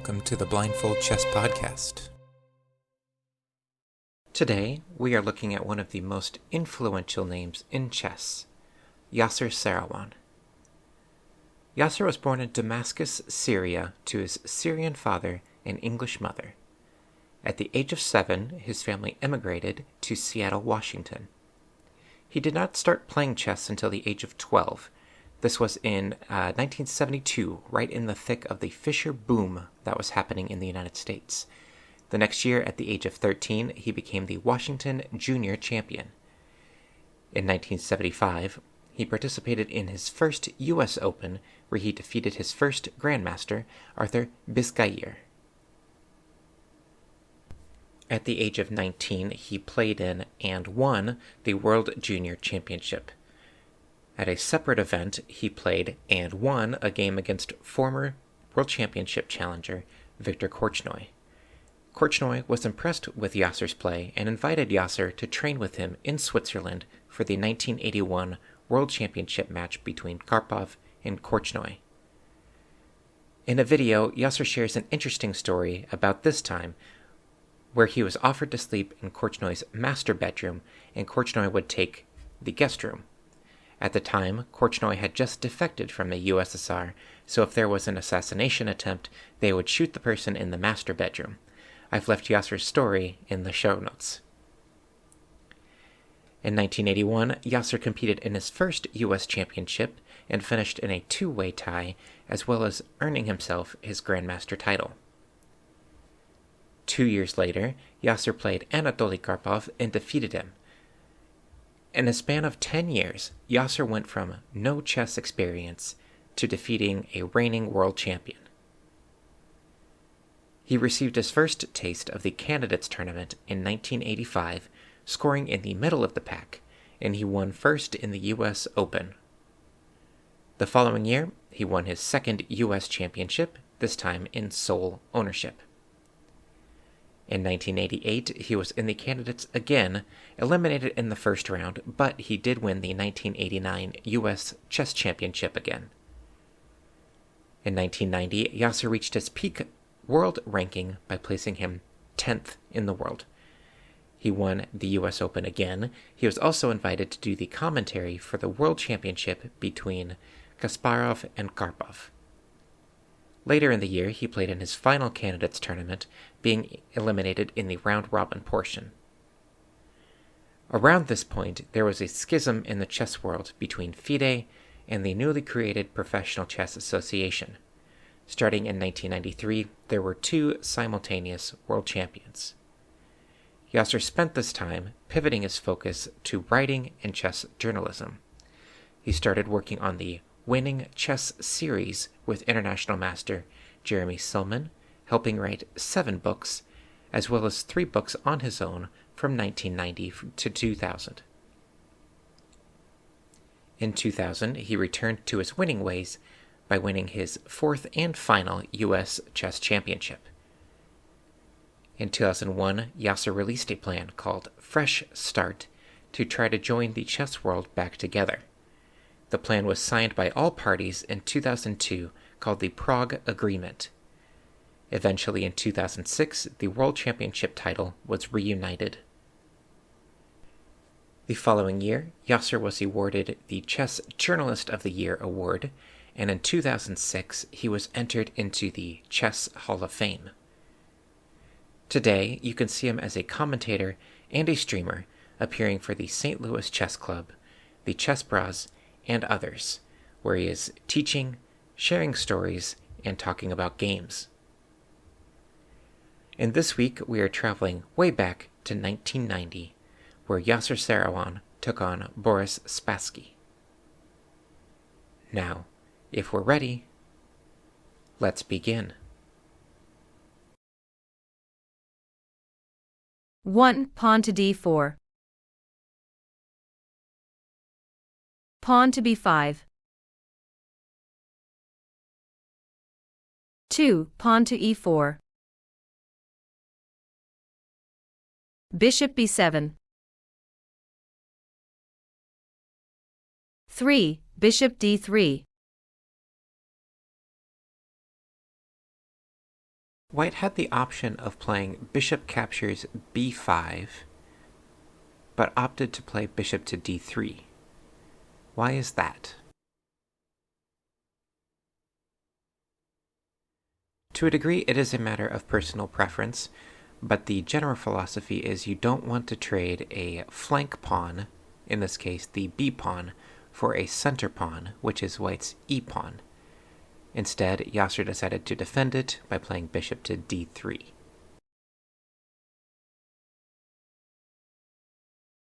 welcome to the Blindfold Chess Podcast. Today, we are looking at one of the most influential names in chess, Yasser Sierawan. Yasser was born in Damascus, Syria, to his Syrian father and English mother. At the age of 7, his family emigrated to Seattle, Washington. He did not start playing chess until the age of 12. This was in 1972, right in the thick of the Fischer Boom that was happening in the United States. The next year, at the age of 13, he became the Washington Junior Champion. In 1975, he participated in his first U.S. Open, where he defeated his first Grandmaster, Arthur Bisguier. At the age of 19, he played in and won the World Junior Championship. At a separate event, he played and won a game against former World Championship challenger Viktor Korchnoi. Korchnoi was impressed with Yasser's play and invited Yasser to train with him in Switzerland for the 1981 World Championship match between Karpov and Korchnoi. In a video, Yasser shares an interesting story about this time, where he was offered to sleep in Korchnoi's master bedroom and Korchnoi would take the guest room. At the time, Korchnoi had just defected from the USSR, so if there was an assassination attempt, they would shoot the person in the master bedroom. I've left Yasser's story in the show notes. In 1981, Yasser competed in his first U.S. championship and finished in a two-way tie, as well as earning himself his Grandmaster title. 2 years later, Yasser played Anatoly Karpov and defeated him. In a span of 10 years, Yasser went from no chess experience to defeating a reigning world champion. He received his first taste of the Candidates Tournament in 1985, scoring in the middle of the pack, and he won first in the U.S. Open. The following year, he won his second U.S. championship, this time in sole ownership. In 1988, he was in the Candidates again, eliminated in the first round, but he did win the 1989 U.S. Chess Championship again. In 1990, Yasser reached his peak world ranking by placing him 10th in the world. He won the U.S. Open again. He was also invited to do the commentary for the World Championship between Kasparov and Karpov. Later in the year, he played in his final Candidates Tournament, being eliminated in the round-robin portion. Around this point, there was a schism in the chess world between FIDE and the newly created Professional Chess Association. Starting in 1993, there were two simultaneous world champions. Yasser spent this time pivoting his focus to writing and chess journalism. He started working on the Winning Chess series with international master Jeremy Silman, helping write 7 books, as well as 3 books on his own from 1990 to 2000. In 2000, he returned to his winning ways by winning his 4th and final U.S. Chess Championship. In 2001, Yasser released a plan called Fresh Start to try to join the chess world back together. The plan was signed by all parties in 2002, called the Prague Agreement. Eventually, in 2006, the World Championship title was reunited. The following year, Yasser was awarded the Chess Journalist of the Year award, and in 2006, he was entered into the Chess Hall of Fame. Today, you can see him as a commentator and a streamer, appearing for the St. Louis Chess Club, the Chess Bras, and others, where he is teaching, sharing stories, and talking about games. And this week, we are traveling way back to 1990, where Yasser Sierawan took on Boris Spassky. Now, if we're ready, let's begin. 1. Pawn to d4. Pawn to b5. 2. Pawn to e4. Bishop b7. 3. Bishop d3. White had the option of playing bishop captures b5, but opted to play bishop to d3. Why is that? To a degree, it is a matter of personal preference, but the general philosophy is you don't want to trade a flank pawn, in this case the b pawn, for a center pawn, which is White's e pawn. Instead, Yasser decided to defend it by playing bishop to d3.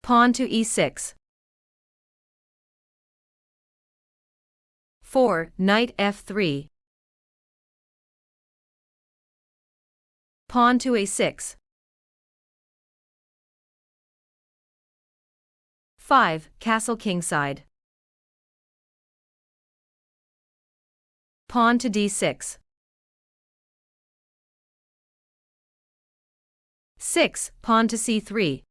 Pawn to e6. 4. Knight f3. Pawn to a6. 5. Castle kingside. Pawn to d6. 6. Pawn to c3.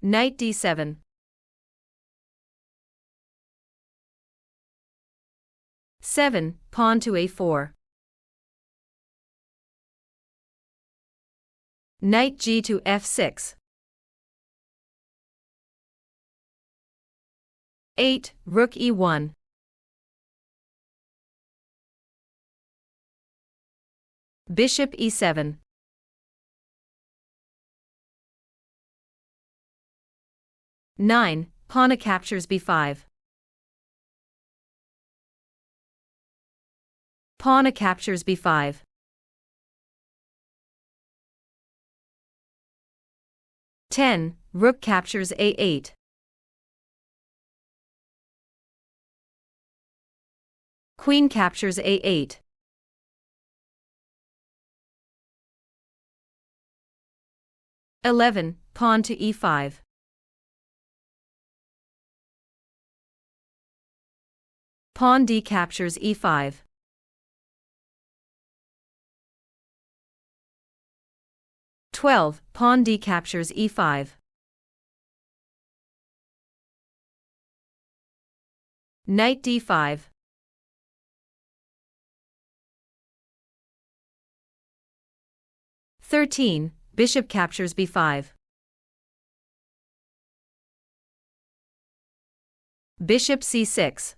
Knight d7. 7. Pawn to a4. Knight g to f6. 8. Rook e1. Bishop e7. 9. Pawn captures b5. Pawn captures b5. 10. Rook captures a8. Queen captures a8. 11. Pawn to e5. Pawn d captures e5. 12. Pawn d captures e5. Knight d5. 13. Bishop captures b5. Bishop c6.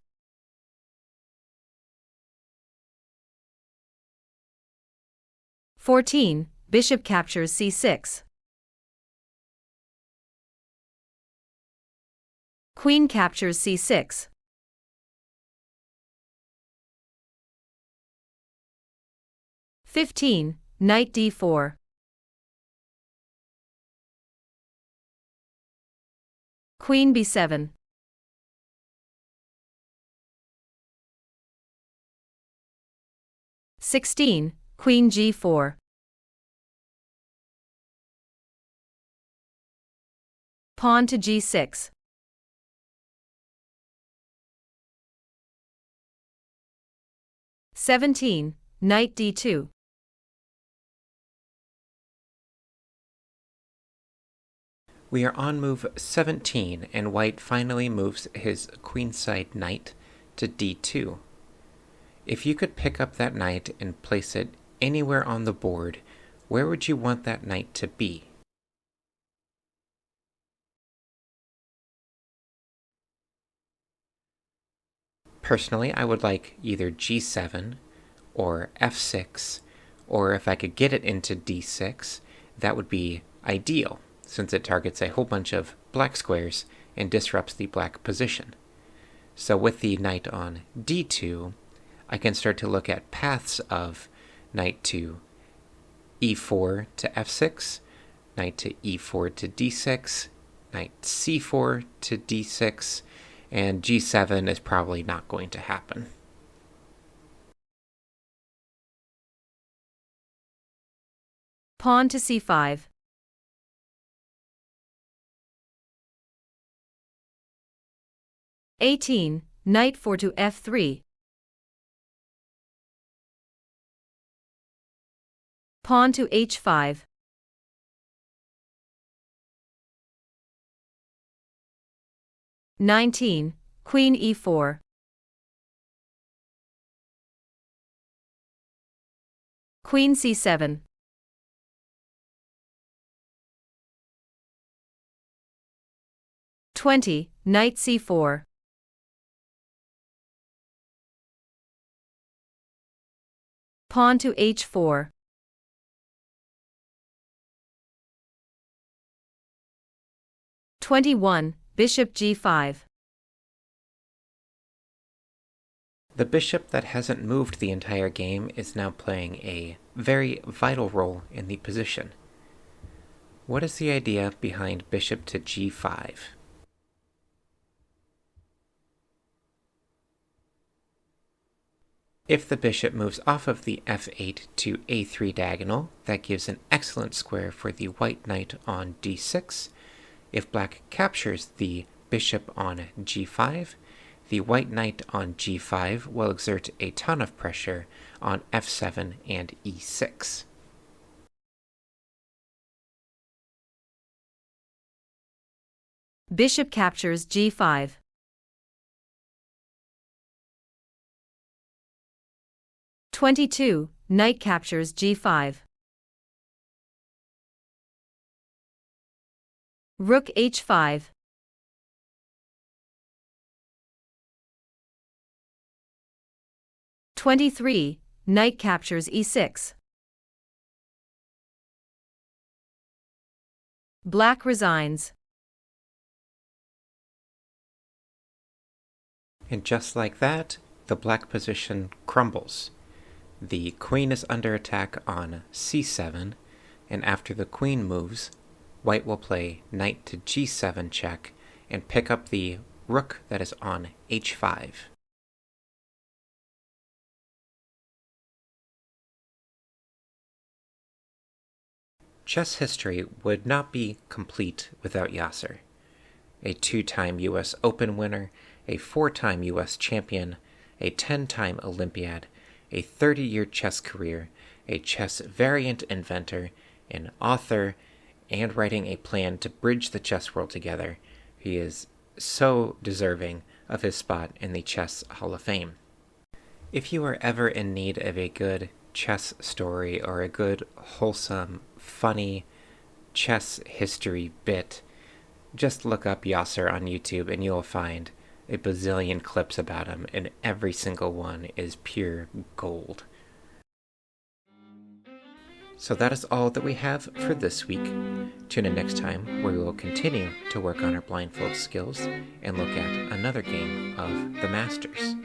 14. Bishop captures c6. Queen captures c6. 15. Knight d4. Queen b7. 16. Queen g4. Pawn to g6. (17) Knight d2. We are on move 17, and White finally moves his queenside knight to d2. If you could pick up that knight and place it anywhere on the board, where would you want that knight to be? Personally, I would like either g7 or f6, or if I could get it into d6, that would be ideal, since it targets a whole bunch of black squares and disrupts the black position. So with the knight on d2, I can start to look at paths of knight to e4 to f6, knight to e4 to d6, knight c4 to d6, and g7 is probably not going to happen. Pawn to c5. (18) Knight 4 to f3. Pawn to h5. (19) Queen e4. Queen c7. Knight c4. Pawn to h4. Bishop g5. The bishop that hasn't moved the entire game is now playing a very vital role in the position. What is the idea behind bishop to g5? If the bishop moves off of the f8 to a3 diagonal, that gives an excellent square for the white knight on d6. If black captures the bishop on g5, the white knight on g5 will exert a ton of pressure on f7 and e6. Bishop captures g5. Knight captures g5. Rook h5. Knight captures e6. Black resigns. And just like that, the black position crumbles. The queen is under attack on c7, and after the queen moves, white will play knight to g7 check and pick up the rook that is on h5. Chess history would not be complete without Yasser. A 2-time US Open winner, a 4-time US champion, a 10-time Olympiad, a 30-year chess career, a chess variant inventor, an author, and writing a plan to bridge the chess world together. He is so deserving of his spot in the Chess Hall of Fame. If you are ever in need of a good chess story or a good, wholesome, funny chess history bit, just look up Yasser on YouTube and you'll find a bazillion clips about him, and every single one is pure gold. So that is all that we have for this week. Tune in next time where we will continue to work on our blindfold skills and look at another game of the Masters.